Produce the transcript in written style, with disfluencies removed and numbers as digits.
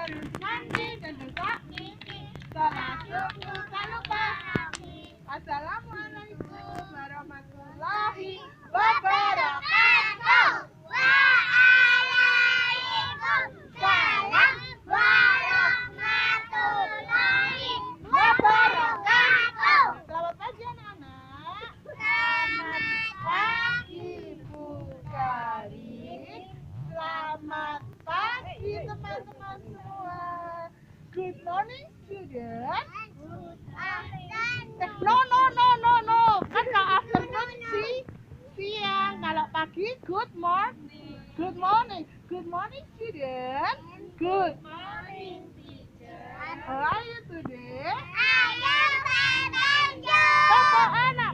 harus mandi dan juga mimpi. Sholat subuh tak lupa. Assalamualaikum warahmatullahi wabarakatuh. Waalaikumsalam warahmatullahi wabarakatuh. Selamat pagi anak-anak. Selamat pagi Bu Karin. Selamat pagi teman-teman semua. Good morning students. Good afternoon. No. Kan kalau afternoon siang. Kalau pagi good morning. Good morning. Good morning students. Good morning teacher. How are you today? I am fine. Toko anak.